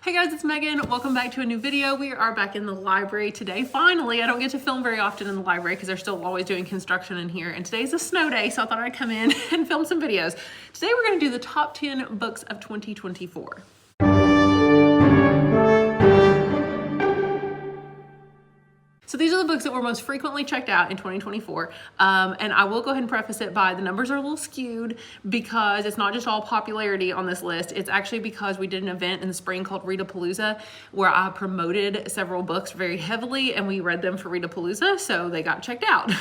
Hey guys, it's Megan. Welcome back to a new video. We are back in the library today. Finally, I don't get to film very often in the library because they're still always doing construction in here. And today's a snow day, so I thought I'd come in and film some videos. Today we're going to do the top 10 books of 2024. So these are the books that were most frequently checked out in 2024. And I will go ahead and preface it by the numbers are a little skewed because it's not just all popularity on this list. It's actually because we did an event in the spring called Readapalooza where I promoted several books very heavily and we read them for Readapalooza, so they got checked out.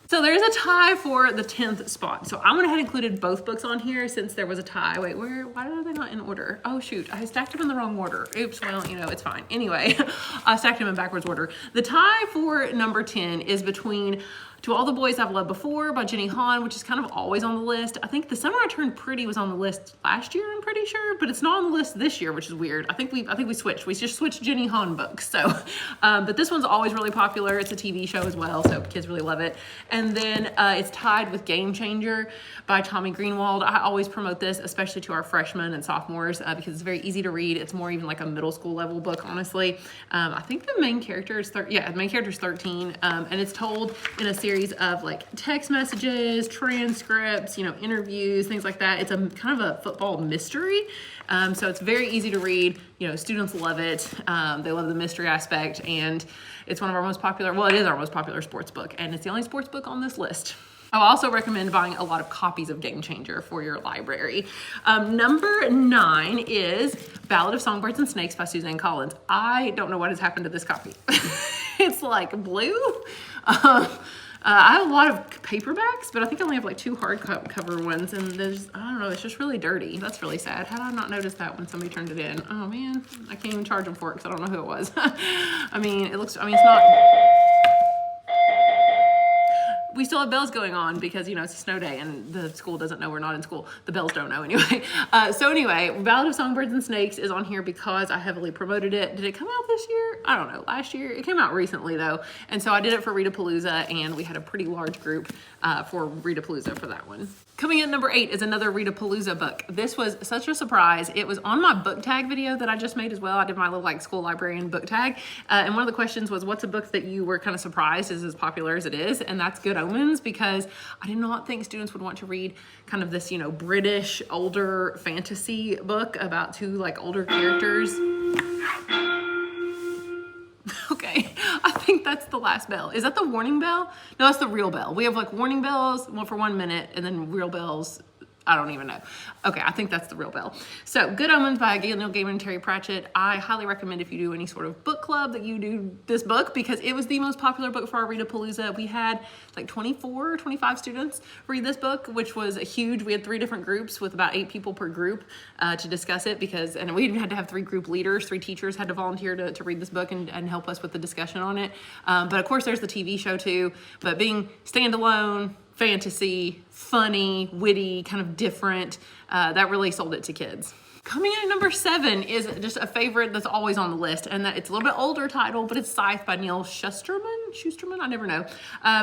So there's a tie for the 10th spot. So I went ahead and included both books on here since there was a tie. Wait, why are they not in order? Oh shoot, I stacked them in the wrong order. Oops, well, you know, it's fine. Anyway, I stacked them in backwards order. The tie for number 10 is between To All the Boys I've Loved Before by Jenny Han, which is kind of always on the list. I think The Summer I Turned Pretty was on the list last year, I'm pretty sure, but it's not on the list this year, which is weird. I think we switched. We just switched Jenny Han books. So, but this one's always really popular. It's a TV show as well, so kids really love it. And then it's tied with Game Changer by Tommy Greenwald. I always promote this, especially to our freshmen and sophomores, because it's very easy to read. It's more even like a middle school level book, honestly. I think the main character is the main character is 13, and it's told in a series of like text messages, transcripts, interviews, things like that. It's a kind of a football mystery. So it's very easy to read. Students love it. They love the mystery aspect, and it's one of our most popular, well, it is our most popular sports book, and it's the only sports book on this list. I'll also recommend buying a lot of copies of Game Changer for your library. Number 9 is Ballad of Songbirds and Snakes by Suzanne Collins. I don't know what has happened to this copy. It's like blue. I have a lot of paperbacks, but I think I only have like 2 hardcover ones, and I don't know, it's just really dirty. That's really sad. How did I not notice that when somebody turned it in? Oh man, I can't even charge them for it because I don't know who it was. It's not... We still have bells going on because, it's a snow day and the school doesn't know we're not in school. The bells don't know anyway. So anyway, Ballad of Songbirds and Snakes is on here because I heavily promoted it. Did it come out this year? I don't know. Last year? It came out recently though. And so I did it for Readapalooza, and we had a pretty large group for Readapalooza for that one. Coming in number 8 is another Readapalooza book. This was such a surprise. It was on my book tag video that I just made as well. I did my little like school librarian book tag. And one of the questions was, what's a book that you were kind of surprised is as popular as it is? And that's Good Omens, because I did not think students would want to read kind of this, British older fantasy book about 2 like older characters. Okay, I think that's the last bell. Is that the warning bell? No, that's the real bell. We have like warning bells, one for 1 minute, and then real bells. I don't even know. Okay, I think that's the real bell. So, Good Omens by Neil Gaiman and Terry Pratchett. I highly recommend if you do any sort of book club that you do this book, because it was the most popular book for our Readapalooza. We had like 24 or 25 students read this book, which was huge. We had 3 different groups with about 8 people per group to discuss it, and we even had to have 3 group leaders. 3 teachers had to volunteer to read this book and help us with the discussion on it. But of course, there's the TV show too. But being standalone, fantasy, funny, witty, kind of different, that really sold it to kids. Coming in at number 7 is just a favorite that's always on the list, and that it's a little bit older title, but it's Scythe by Neil Shusterman, I never know,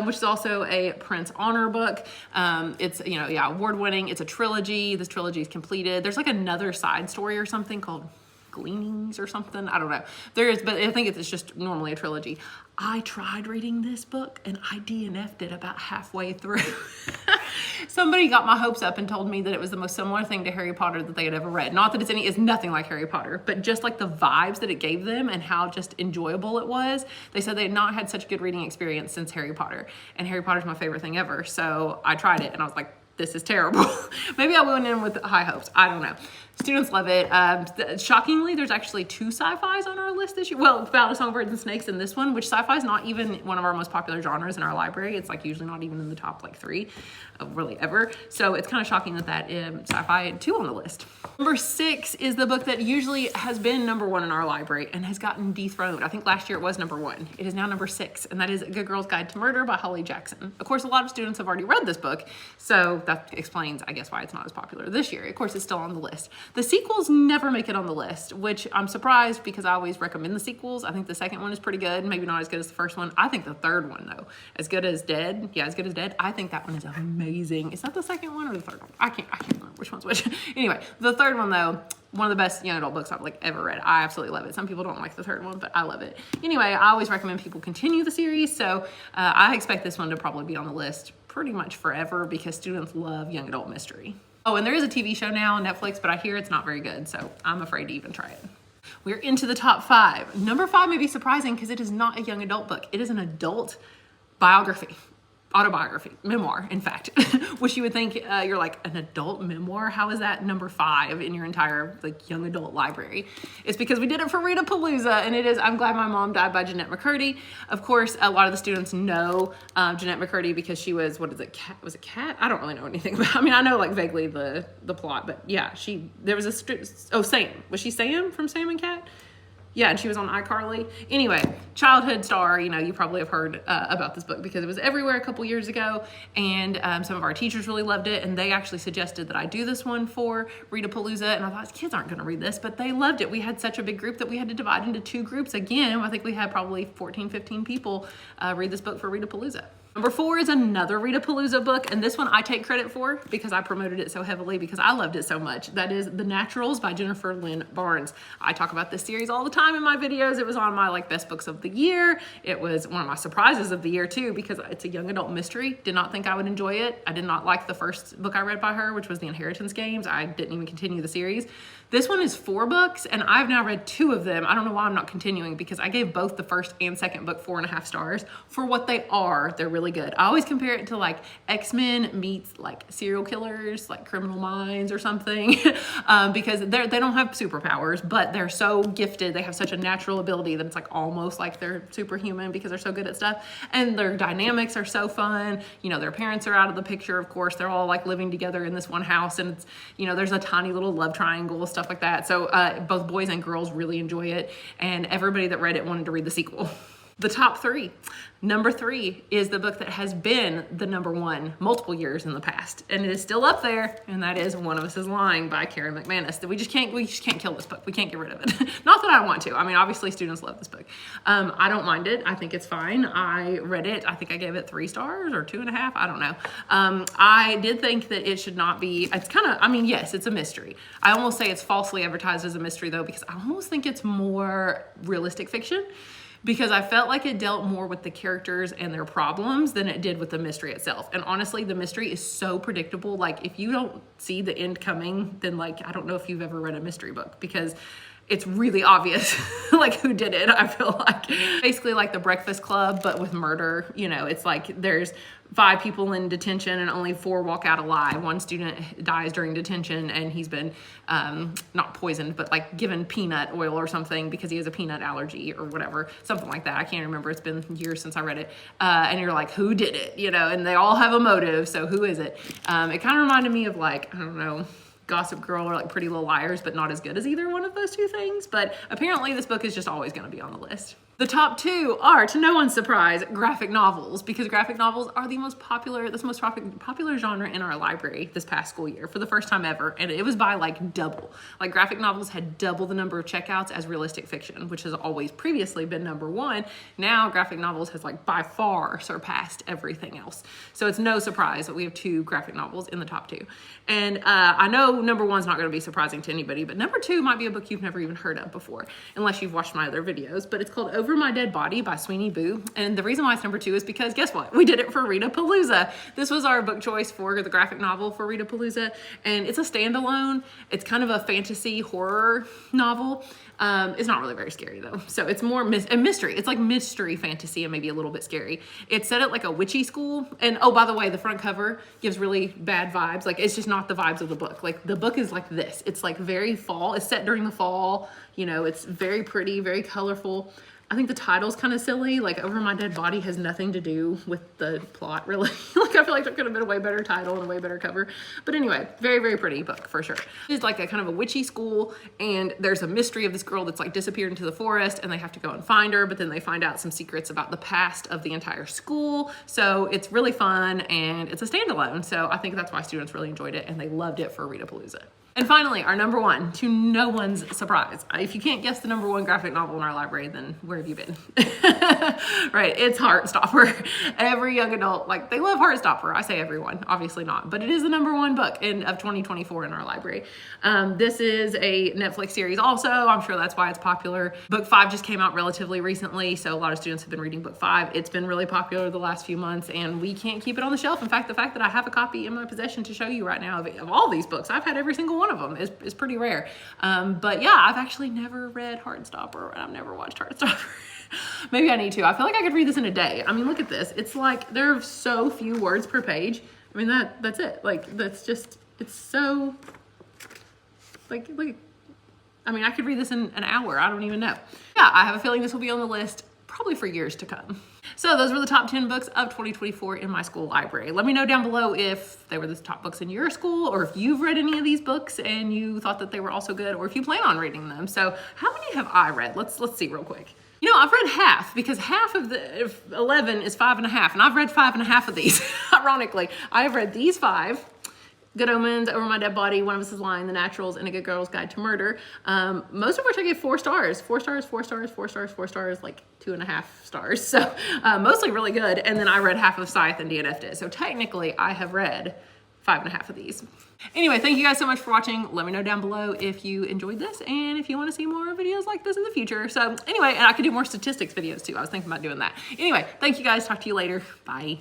which is also a Prince Honor book. It's, award-winning. It's a trilogy. This trilogy is completed. There's like another side story or something called Gleanings or something. I don't know. There is, but I think it's just normally a trilogy. I tried reading this book and I DNF'd it about halfway through. Somebody got my hopes up and told me that it was the most similar thing to Harry Potter that they had ever read. Not that it's nothing like Harry Potter, but just like the vibes that it gave them and how just enjoyable it was. They said they had not had such a good reading experience since Harry Potter. And Harry Potter's my favorite thing ever. So I tried it and I was like, this is terrible. Maybe I went in with high hopes. I don't know. Students love it. Shockingly, there's actually 2 sci-fis on our list this year. Well, Ballad of Songbirds and Snakes and this one, which sci-fi is not even one of our most popular genres in our library. It's like usually not even in the top like 3 really ever. So it's kind of shocking that sci-fi had 2 on the list. Number 6 is the book that usually has been number 1 in our library and has gotten dethroned. I think last year it was number 1. It is now number 6, and that is A Good Girl's Guide to Murder by Holly Jackson. Of course, a lot of students have already read this book, so that explains, I guess, why it's not as popular this year. Of course, it's still on the list. The sequels never make it on the list, which I'm surprised because I always recommend the sequels. I think the second one is pretty good, maybe not as good as the first one. I think the third one, though, As Good as Dead. Yeah, As Good as Dead. I think that one is amazing. Is that the second one or the third one? I can't remember which one's which. Anyway, the third one, though, one of the best young adult books I've like ever read. I absolutely love it. Some people don't like the third one, but I love it. Anyway, I always recommend people continue the series. So I expect this one to probably be on the list pretty much forever because students love young adult mystery. Oh, and there is a TV show now on Netflix, but I hear it's not very good. So I'm afraid to even try it. We're into the top 5. Number 5 may be surprising because it is not a young adult book. It is an adult biography. Autobiography, memoir, in fact, which you would think you're like, an adult memoir? How is that number 5 in your entire like young adult library? It's because we did it for Readapalooza, and it is I'm Glad My Mom Died by Jeanette McCurdy. Of course, a lot of the students know Jeanette McCurdy because she was, what is it, Cat? Was it Cat? I don't really know anything about, I mean, I know like vaguely the plot, but yeah, there was Sam. Was she Sam from Sam and Cat? Yeah, and she was on iCarly. Anyway, childhood star, you know, you probably have heard about this book because it was everywhere a couple years ago, and some of our teachers really loved it, and they actually suggested that I do this one for Readapalooza, and I thought, kids aren't gonna read this, but they loved it. We had such a big group that we had to divide into 2 groups again. I think we had probably 14, 15 people read this book for Readapalooza. Number 4 is another Readapalooza book, and this one I take credit for because I promoted it so heavily because I loved it so much. That is The Naturals by Jennifer Lynn Barnes. I talk about this series all the time in my videos. It was on my like best books of the year. It was one of my surprises of the year too because it's a young adult mystery. Did not think I would enjoy it. I did not like the first book I read by her, which was The Inheritance Games. I didn't even continue the series. This one is 4 books, and I've now read 2 of them. I don't know why I'm not continuing because I gave both the first and second book 4.5 stars for what they are. They're really good. I always compare it to like X-Men meets like serial killers, like Criminal Minds or something, because they don't have superpowers, but they're so gifted. They have such a natural ability that it's like almost like they're superhuman because they're so good at stuff. And their dynamics are so fun. You know, their parents are out of the picture, of course. They're all like living together in this one house, and it's, you know, there's a tiny little love triangle, stuff like that. So both boys and girls really enjoy it, and everybody that read it wanted to read the sequel. The top 3. Number 3 is the book that has been the number 1 multiple years in the past, and it is still up there, and that is One of Us is Lying by Karen McManus. We just can't kill this book. We can't get rid of it. Not that I want to. I mean, obviously students love this book. I don't mind it. I think it's fine. I read it. I think I gave it 3 stars or 2.5. I don't know. I did think that it should not be, it's kind of, I mean, yes, it's a mystery. I almost say it's falsely advertised as a mystery though, because I almost think it's more realistic fiction, because I felt like it dealt more with the characters and their problems than it did with the mystery itself. And honestly, the mystery is so predictable. Like if you don't see the end coming, then like, I don't know if you've ever read a mystery book because it's really obvious like who did it. I feel like basically like The Breakfast Club, but with murder. You know, it's like there's 5 people in detention and only 4 walk out alive. One student dies during detention and he's been not poisoned, but like given peanut oil or something because he has a peanut allergy or whatever, something like that. I can't remember. It's been years since I read it. And you're like, who did it? You know, and they all have a motive. So who is it? It kind of reminded me of like, I don't know, Gossip Girl or like Pretty Little Liars, but not as good as either one of those 2 things. But apparently this book is just always going to be on the list. The top 2 are, to no one's surprise, graphic novels, because graphic novels are the most popular genre in our library this past school year for the first time ever. And it was by like double. Like graphic novels had double the number of checkouts as realistic fiction, which has always previously been number 1. Now graphic novels has like by far surpassed everything else. So it's no surprise that we have 2 graphic novels in the top 2. And I know number 1's not going to be surprising to anybody, but number 2 might be a book you've never even heard of before, unless you've watched my other videos, but it's called Over My Dead Body by Sweeney Boo. And the reason why it's number 2 is because guess what? We did it for Readapalooza. This was our book choice for the graphic novel for Readapalooza. And it's a standalone. It's kind of a fantasy horror novel. It's not really very scary though. So it's more a mystery. It's like mystery fantasy and maybe a little bit scary. It's set at like a witchy school. And oh, by the way, the front cover gives really bad vibes. Like it's just not the vibes of the book. Like the book is like this. It's like very fall. It's set during the fall. You know, it's very pretty, very colorful. I think the title's kind of silly. Like Over My Dead Body has nothing to do with the plot really. Like I feel like that could have been a way better title and a way better cover. But anyway, very, very pretty book for sure. It's like a kind of a witchy school, and there's a mystery of this girl that's like disappeared into the forest, and they have to go and find her, but then they find out some secrets about the past of the entire school. So it's really fun, and it's a standalone. So I think that's why students really enjoyed it, and they loved it for Readapalooza. And finally, our number one, to no one's surprise. If you can't guess the number one graphic novel in our library, then where have you been? Right, it's Heartstopper. Every young adult, like, they love Heartstopper. I say everyone, obviously not, but it is the number one book of 2024 in our library. This is a Netflix series also. I'm sure that's why it's popular. Book 5 just came out relatively recently, so a lot of students have been reading book 5. It's been really popular the last few months, and we can't keep it on the shelf. In fact, the fact that I have a copy in my possession to show you right now of all these books, I've had every single one of them, is pretty rare. But yeah, I've actually never read Heartstopper, and I've never watched Heartstopper. Maybe I need to. I feel like I could read this in a day. I mean, look at this. It's like, there are so few words per page. I mean, that's it. Like, that's just, it's so, like, I mean, I could read this in an hour. I don't even know. Yeah, I have a feeling this will be on the list probably for years to come. So those were the top 10 books of 2024 in my school library. Let me know down below if they were the top books in your school, or if you've read any of these books and you thought that they were also good, or if you plan on reading them. So how many have I read? Let's see real quick. You know, I've read half, because half of the 11 is 5.5, and I've read 5.5 of these. Ironically, I have read these 5. Good Omens, Over My Dead Body, One of Us is Lying, The Naturals, and A Good Girl's Guide to Murder. Most of which I gave 4 stars. 4 stars, 4 stars, 4 stars, 4 stars, like 2.5 stars. So mostly really good. And then I read half of Scythe and DNF'd it. So technically I have read 5.5 of these. Anyway, thank you guys so much for watching. Let me know down below if you enjoyed this and if you want to see more videos like this in the future. So anyway, and I could do more statistics videos too. I was thinking about doing that. Anyway, thank you guys. Talk to you later. Bye.